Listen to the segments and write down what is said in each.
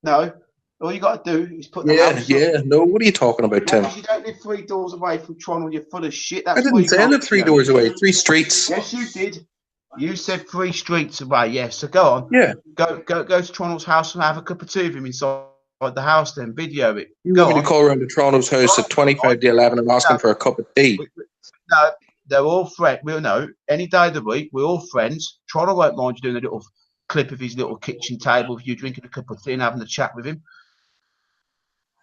No, all you got to do is put the Yeah, house yeah. up. No, what are you talking about, Tim? Because you don't live 3 doors away from Toronto, you're full of shit. I That's why didn't you say I can't lived 3 doors away, 3 streets. Yes, you did. You said 3 streets away. Yes, so go on. Yeah. Go to Toronto's house and have a cup of tea with him inside the house. Then video it. You go want me on. to call around to Toronto's house at 25 to 11 and ask him for a cup of tea? No, they're all friends. We'll know any day of the week. We're all friends. Toronto won't mind you doing a little clip of his little kitchen table with you drinking a cup of tea and having a chat with him.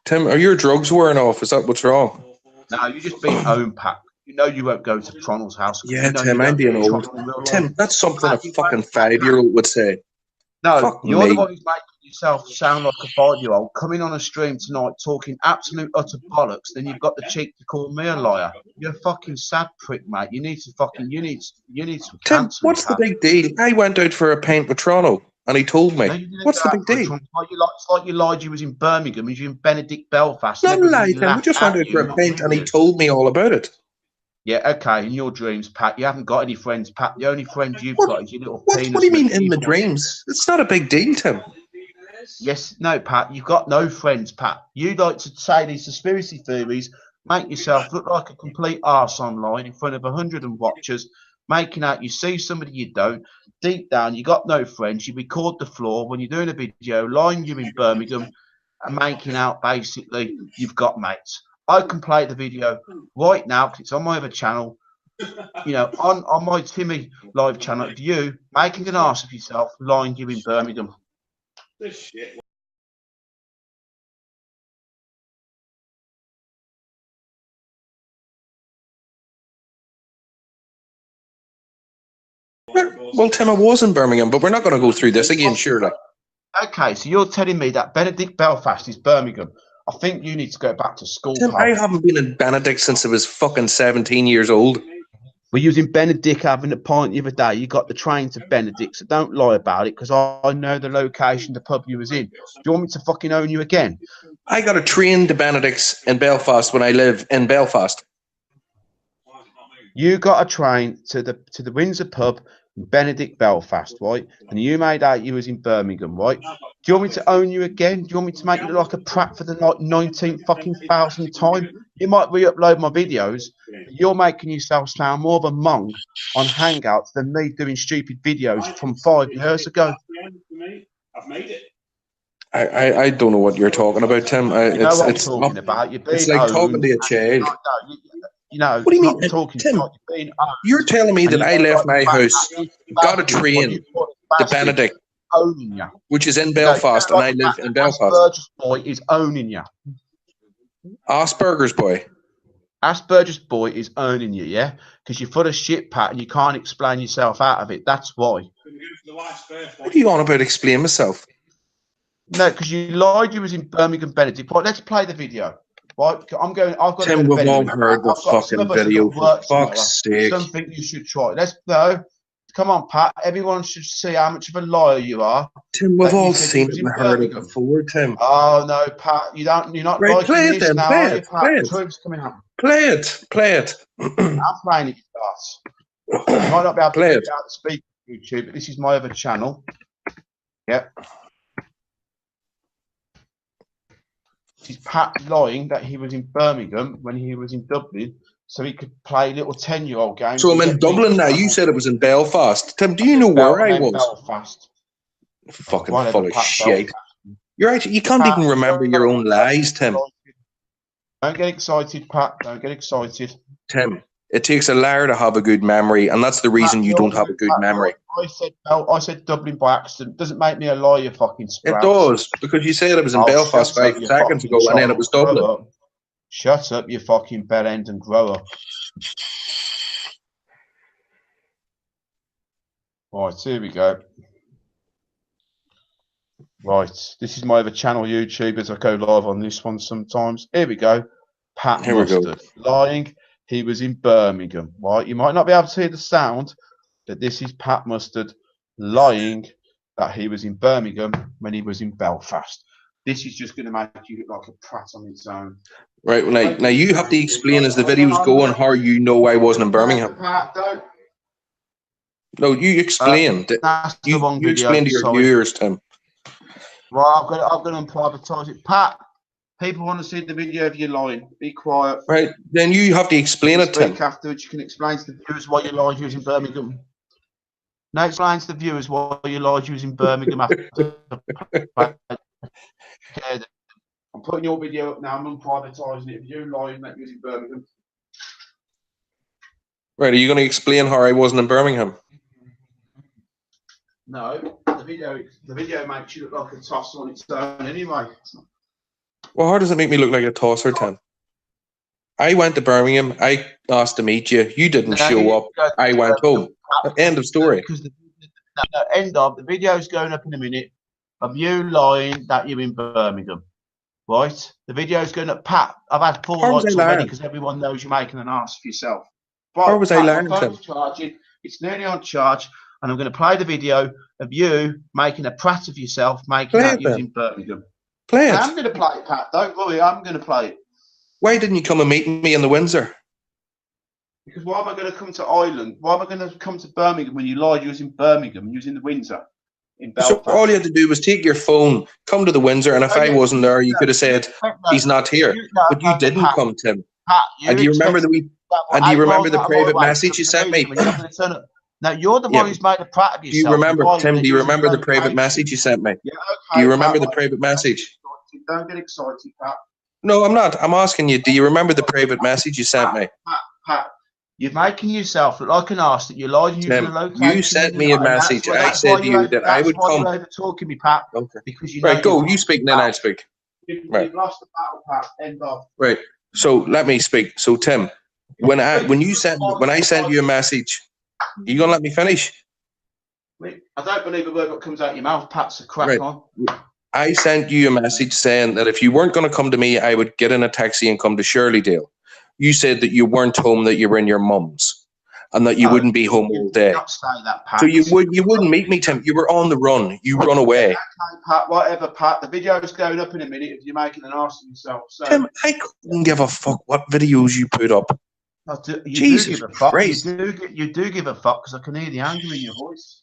Tim, are your drugs wearing off? Is that what's wrong? No, you're just being own, Pat. You know you won't go to Toronto's house. Yeah, you know Tim, I'm being old. Tim, that's something a fucking 5-year-old would say. No, fuck you're me. the one who's making yourself sound like a 5-year-old coming on a stream tonight talking absolute utter bollocks. Then you've got the cheek to call me a liar. You're a fucking sad prick, mate. You need to fucking you need some Tim, what's the big deal? I went out for a pint with Toronto and he told me. No, what's the big deal? It's like you lied you was in Birmingham and you in Benedict Belfast. Not lie, Tim. We just went out for a pint and he told me all about it. Yeah, okay, in your dreams, Pat. You haven't got any friends, Pat. The only friends you've got is your little penis. What do you mean in the dreams? It's not a big deal, Tim. Yes, no, Pat. You've got no friends, Pat. You like to say these conspiracy theories, make yourself look like a complete arse online in front of 100 watchers, making out you see somebody you don't. Deep down, you got no friends. You record the floor when you're doing a video, lying you in Birmingham, and making out basically you've got mates. I can play the video right now because it's on my other channel. You know, on my Timmy live channel, of you making an arse of yourself, lying you in Birmingham. This shit. Well, Tim, I was in Birmingham, but we're not going to go through this again, surely. Okay, so you're telling me that Benedict Belfast is Birmingham. I think you need to go back to school, Tim, I haven't been in Benedict since I was fucking 17 years old. We're using Benedict having a pint the other day. You got the train to Benedict, so don't lie about it because I know the location, the pub you was in. Do you want me to fucking own you again? I got a train to Benedict's in Belfast when I live in Belfast. You got a train to the Windsor pub in Benedict, Belfast, right? And you made out you was in Birmingham, right? Do you want me to own you again? Do you want me to make you look like a prat for the 19th fucking thousandth time? You might re-upload my videos. But you're making yourself sound more of a monk on Hangouts than me doing stupid videos from 5 years ago. I've made it. I don't know what you're talking about, Tim. It's talking about. It's like talking to a child. You know, what do you mean, Tim? You're telling me that I left my house, got a train to Benedict, which is in Belfast, and I live in Belfast. Asperger's boy is owning you. Asperger's boy. Asperger's boy is owning you, yeah? Because you're full of shit, Pat, and you can't explain yourself out of it. That's why. What are you on about explain myself? No, because you lied you was in Birmingham, Benedict. Right, let's play the video. Right, I've got Tim, we've all heard the fucking video, for fuck's sake. Something you should try. Let's go. Come on, Pat. Everyone should see how much of a liar you are. Tim, we've all seen it and heard it before, Tim. Oh no, Pat, you're not right, liking play it this then, now, play are you, it, Pat? play it. Truth's coming out. Play it, play it. I'm playing it, starts. You might not be able to play get it. it out to speak on YouTube, but this is my other channel. Yep. This is Pat lying that he was in Birmingham when he was in Dublin, so he could play little 10-year-old games. So I'm in Dublin now. You said it was in Belfast. Tim, do you know where I was? Belfast. Fucking full of shit. You're right. You can't even remember your own lies, Tim. Don't get excited, Pat. Don't get excited. Tim, it takes a liar to have a good memory, and that's the reason you don't have a good memory. I said Dublin by accident. Doesn't make me a liar, you fucking sprouts. It does, because you said it was in Belfast 5 seconds ago, and then it was Dublin. Shut up, you fucking bell end, and grow up. Right, here we go. Right, this is my other channel, YouTube, as I go live on this one sometimes. Here we go. Pat Mustard lying. He was in Birmingham. Right, you might not be able to hear the sound, but this is Pat Mustard lying that he was in Birmingham when he was in Belfast. This is just going to make you look like a prat on its own. Right, now you have to explain as the videos go on how you know I wasn't in Birmingham. No, you explain. That's the wrong you explain to your viewers, Tim. Well, I'm going to unprivatise it. Pat, people want to see the video of you lying. Be quiet. Right, then you have to explain it, Tim. Afterwards, you can explain to the viewers why you lied using Birmingham. Now explain to the viewers why you lied using Birmingham after. I'm putting your video up now. I'm unprivatising it. If you lying that using Birmingham. Right, are you going to explain how I wasn't in Birmingham? No, the video makes you look like a tosser on its own anyway. Well, how does it make me look like a tosser, Tim? I went to Birmingham. I asked to meet you. You didn't show up. I went home. End of story. End of. The video's going up in a minute of you lying that you're in Birmingham. Right? The video's going up. Pat, I've had 4 likes already because everyone knows you're making an ass for yourself. Right, how was I lying, Tim? It's nearly on charge, and I'm going to play the video of you making a prat of yourself, making out using Birmingham. Play it. I'm going to play it, Pat. Don't worry, I'm going to play it. Why didn't you come and meet me in the Windsor? Because why am I going to come to Ireland? Why am I going to come to Birmingham when you lied using Birmingham, using the Windsor in Belfast? So all you had to do was take your phone, come to the Windsor, and if I wasn't there, you could have said, he's not here. But you didn't come, Tim. Pat, and do you remember the private message you sent me? Now, you're the one who's made a prat of yourself. Do you remember, Tim, do you remember the private message you sent me? Yeah, okay, do you remember the private message? Don't get excited, Pat. No, I'm not. I'm asking you, do you remember the private message you sent me? Pat, you're making yourself look like an arse that you're lying using the location. You sent me a message. I said to you that I would come. You're over-talking me, Pat. Okay. Because right, go. You speak, then I speak. You've lost the battle, Pat. End of. Right. So let me speak. So Tim, when I sent you a message, are you gonna let me finish? I don't believe a word that comes out of your mouth, Pat. So crack on. I sent you a message saying that if you weren't going to come to me, I would get in a taxi and come to Shirleydale. You said that you weren't home, that you were in your mum's, and that you wouldn't be home all day. Not say that, Pat. So you wouldn't meet me, Tim. You were on the run. You run away. Okay, Pat. Whatever, Pat. The video is going up in a minute if you're making an arse of yourself. So. Tim, I couldn't give a fuck what videos you put up. Jesus Christ. You do give a fuck because I can hear the anger in your voice.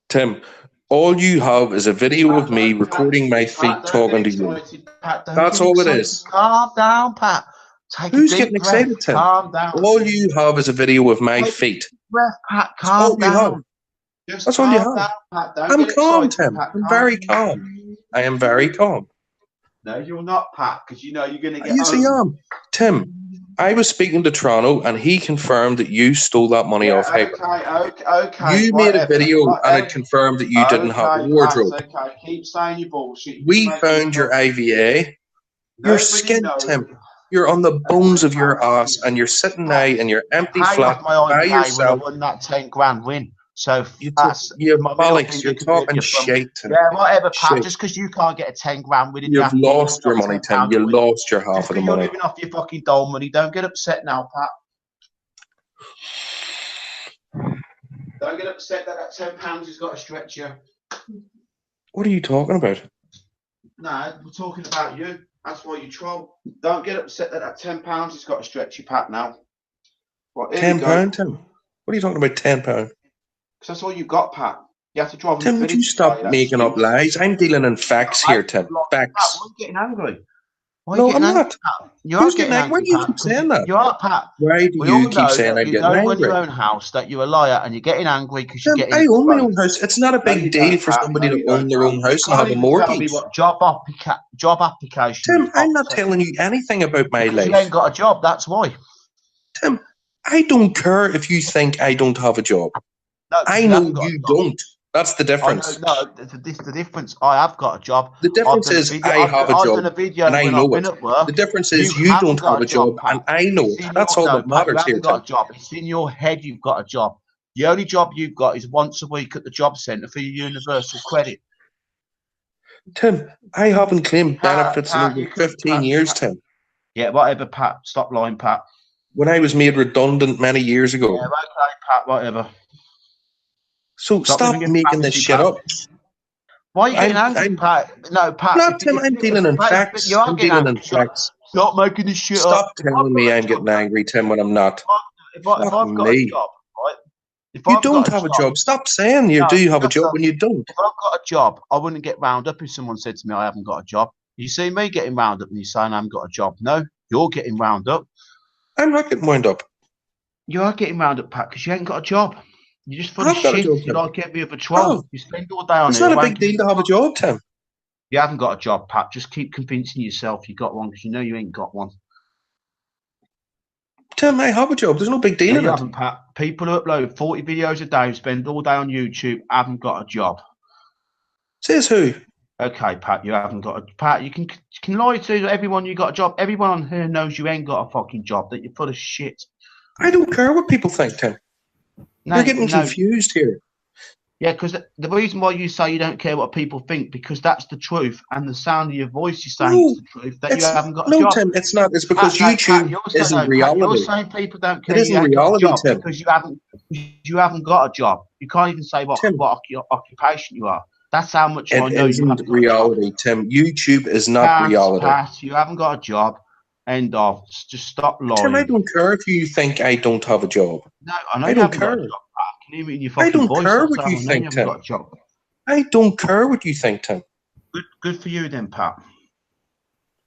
Tim, all you have is a video of me recording my feet talking to you. That's all it is. Calm down, Pat. Who's getting excited, Tim? Calm down. All you have is a video of my feet. Pat, calm down. That's all you have. I'm calm, Tim. I'm very calm. I am very calm. No, you're not, Pat, because you know you're going to get. Yes, I am. Tim, I was speaking to Toronto, and he confirmed that you stole that money off Hyper. Okay. You made a video, and it confirmed that you didn't have a wardrobe. Okay, keep saying your bullshit. We found your IVA. Your skin, Tim. You're on the bones of your ass, and you're sitting there in your empty flat by yourself. I won that 10 grand win. So you're bollocks. You're talking shit. Yeah, whatever, Pat. Just because you can't get a 10 grand win, you've lost your money, Tim. You lost your half of the money. You're living off your fucking dole money. Don't get upset now, Pat. Don't get upset that £10 has got to stretch you. What are you talking about? No, we're talking about you. That's why you troll. Don't get upset that £10 has got to stretch you, Pat. Now. Right, £10, Tim. What are you talking about? £10? Because that's all you got, Pat. You have to drive. Tim, would you stop making up lies? I'm dealing in facts here, Tim. Facts. Pat, why are you getting angry? No, I'm not. Who's getting angry? Why do you keep saying that? You are, Pat. Why do you keep saying I'm getting angry? You own your own house, that you're a liar, and you're getting angry because you're getting. I own my own house. It's not a big deal for somebody to own their own house and have a mortgage. Tell me what job application. Tim, I'm not telling you anything about my life. You ain't got a job. That's why. Tim, I don't care if you think I don't have a job. No, I know you don't. That's the difference. No, the difference. I have got a job. The difference is I have a job, and I know it. The difference is you don't have a job, and I know it. That's all that matters here, Tim. It's in your head you've got a job. The only job you've got is once a week at the job centre for your universal credit. Tim, I haven't claimed benefits in over 15 years, Tim. Yeah, whatever, Pat. Stop lying, Pat. When I was made redundant many years ago. Yeah, okay, Pat, whatever. So stop making this shit up. Why are you getting angry, Pat? No, Pat. No, Tim, I'm dealing in facts. I'm dealing in facts. Stop making this shit up. Stop telling me I'm getting angry, Tim, when I'm not. If I've got a job, right? If You I've don't got have a job. Stop saying you No, do have a that's job not- when you don't. if I've got a job, I wouldn't get round up if someone said to me I haven't got a job. You see me getting round up and you saying I haven't got a job. No, you're getting round up. I'm not getting wound up. You are getting round up, Pat, because you ain't got a job. You're just full I've of got a shit. job, You're Tim. like every other troll. Oh. You spend all day on It's here. not a big wanking. deal to have a job, Tim. You haven't got a job, Pat. Just keep convincing yourself you got one because you know you ain't got one. Tim, I have a job. There's no big deal No, in you it. haven't, Pat. People who upload 40 videos a day, spend all day on YouTube, haven't got a job. Says who? Okay, Pat, you haven't got a Pat. You can lie to everyone you got a job. Everyone on here knows you ain't got a fucking job. That you're full of shit. I don't care what people think, Tim. No, You're getting no. confused here. Yeah, because the reason why you say you don't care what people think, because that's the truth, and the sound of your voice is saying it's the truth that you haven't got a No, job. Tim, it's not. It's because Pat, YouTube isn't Pat, reality. you're saying people don't care It you isn't ain't got a reality, job Tim. because you haven't got a job. You can't even say what Tim. occupation you are. That's how much I It know you isn't haven't got reality, a job. Tim. YouTube is not reality. Pat, you haven't got a job. End of. Just stop lying. Tim, I don't care if you think I don't have a job. No, I know I you don't haven't got a care. job, Pat. I can hear it in your I fucking don't voice. care That's what how you I know think, haven't Tim. got a job. I don't care what you think, Tim. Good for you then, Pat.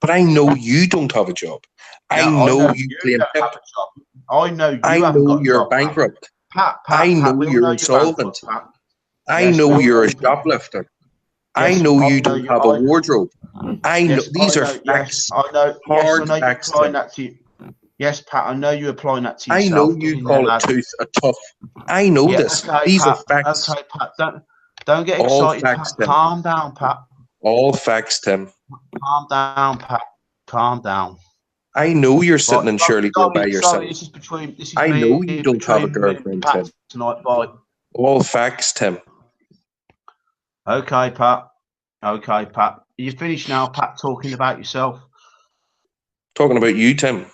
But I know you don't have a job. I know you claim don't have a job. I know you I haven't know got a you're job, bankrupt. Pat, I know we all you're know insolvent. Pat. I Yes, know we all you're a know- shoplifter. Yes, I know I you know don't you have a are. wardrobe. I know Yes, these I are know, facts. Yes, I know. Hard Yes, I know you're facts, applying Tim. that to you. Yes, Pat, I know you're applying that to I yourself. know you call it a tough. I know this. Okay, These Pat, are facts. Okay, Pat, don't get All excited, facts, Pat. Tim. Calm down, Pat. All facts, Tim. Calm down, Pat. Calm down. I know you're sitting in Shirley-Dale by yourself. Sorry, this is I me, know you don't have a between me and girlfriend, Pat Tim. tonight. Bye. All facts, Tim. Okay, Pat. Okay, Pat. Are you finished now, Pat, talking about yourself? Talking about you, Tim.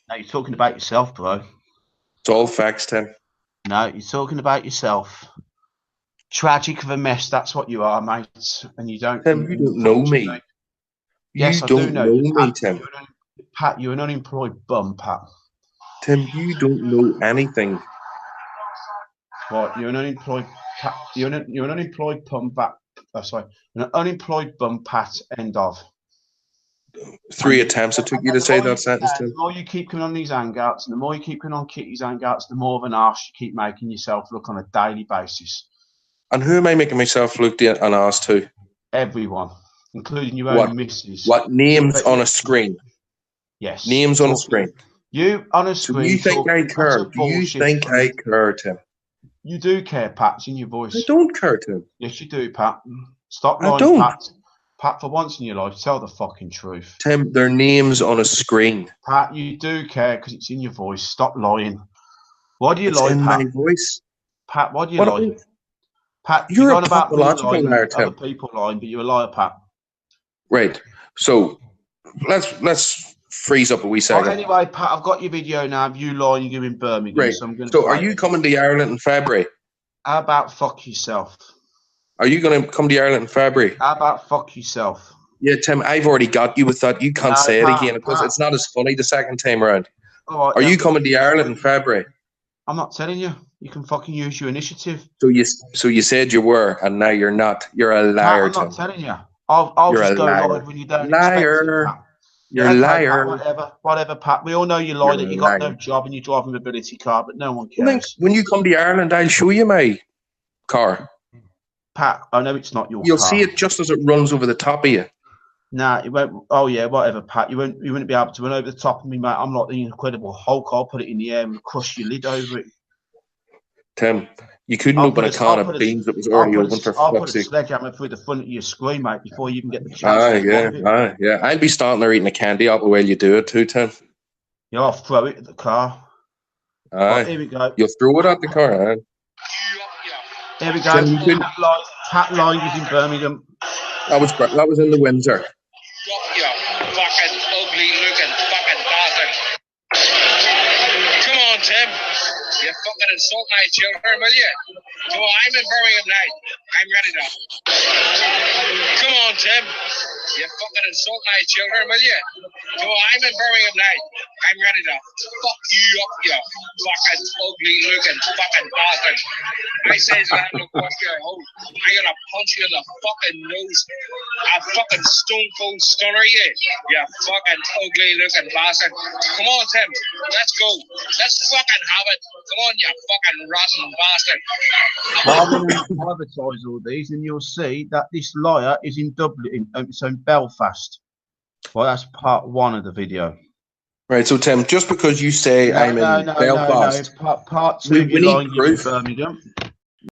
No, you're talking about yourself, bro. It's all facts, Tim. No, you're talking about yourself. Tragic of a mess, that's what you are, mate. And you don't... Tim, you don't know me. Yes, You I do don't know know you, me, Pat. Tim. Pat, you're an unemployed bum, Pat. Tim, you don't know anything. Right, you're an unemployed... Pat, you're an unemployed bum, Pat. Sorry. An unemployed bum, Pat, end of. 3 attempts it took you to say that sentence, Tim. The more you keep coming on these hangouts, and the more you keep coming on Kitty's hangouts, the more of an arse you keep making yourself look on a daily basis. And who am I making myself look an ass to? Everyone, including your own missus. What names on a screen? Yes. Names on a screen. You on a screen. Do you think I care? Do you think I care, Tim? You do care, Pat. It's in your voice. I don't care, Tim. Yes, you do, Pat. Stop lying, I don't. Pat. Pat, for once in your life, tell the fucking truth. Tim, their names on a screen. Pat, you do care because it's in your voice. Stop lying. Why do you lie, in Pat? my voice. Pat, why do you lie? Pat, you're on a about me pathological lying, liar, Tim. other people lying, but you're a liar, Pat. Right. So let's freeze up a wee second. Well, anyway, Pat, I've got your video now of you lying you're in Birmingham. Right. So are you coming to Ireland in February? How about fuck yourself? Are you going to come to Ireland in February? How about fuck yourself? Yeah, Tim, I've already got you with that. You can't say it again because it's not as funny the second time around. Right, are you coming to Ireland in February? I'm not telling you. You can fucking use your initiative. So you said you were, and now you're not. You're a liar, Pat, I'm not telling you. I'll just go live when you don't expect it, Pat. You're a liar. Pat, whatever, Pat. We all know you lie that you got no job and you drive a mobility car, but no one cares. When you come to Ireland, I'll show you my car. Pat, I know it's not your car. You'll see it just as it runs over the top of you. Nah, it won't. Oh yeah, whatever, Pat. You wouldn't be able to run over the top of me, mate. I'm like the Incredible Hulk. I'll put it in the air and crush your lid over it. Tim, you couldn't open a can of beans that was already open for I'll fuck's put a sake. sledgehammer through the front of your screen, mate, before you even get the chance. Yeah. I'd be standing there eating a candy apple while you do it too, Tim. Yeah, I'll throw it at the car. Aye. Right, here we go. You'll throw it at the car, aye. Here we go. Tim, Pat Lyne was in Birmingham. That was in the Windsor. You fucking ugly looking fucking bastard. Come on, Tim. You fucking insult my children, will you? Come on, I'm in Birmingham now. I'm ready now. Come on, Tim. You fucking insult my children, will you? So I'm in Birmingham now. I'm ready to fuck you up, you fucking ugly looking fucking bastard. I says that look what's your hole. I'm gonna punch you in the fucking nose. A fucking stone cold stunner, you fucking ugly looking bastard. Come on, Tim. Let's go. Let's fucking have it. Come on, you fucking rotten bastard. I'm going to advertise all these, and you'll see that this liar is in Dublin, so in Belfast. Well, that's part 1 of the video. Right, so Tim, just because you say I'm in Belfast, Part 2, we you're lying need in proof. Birmingham.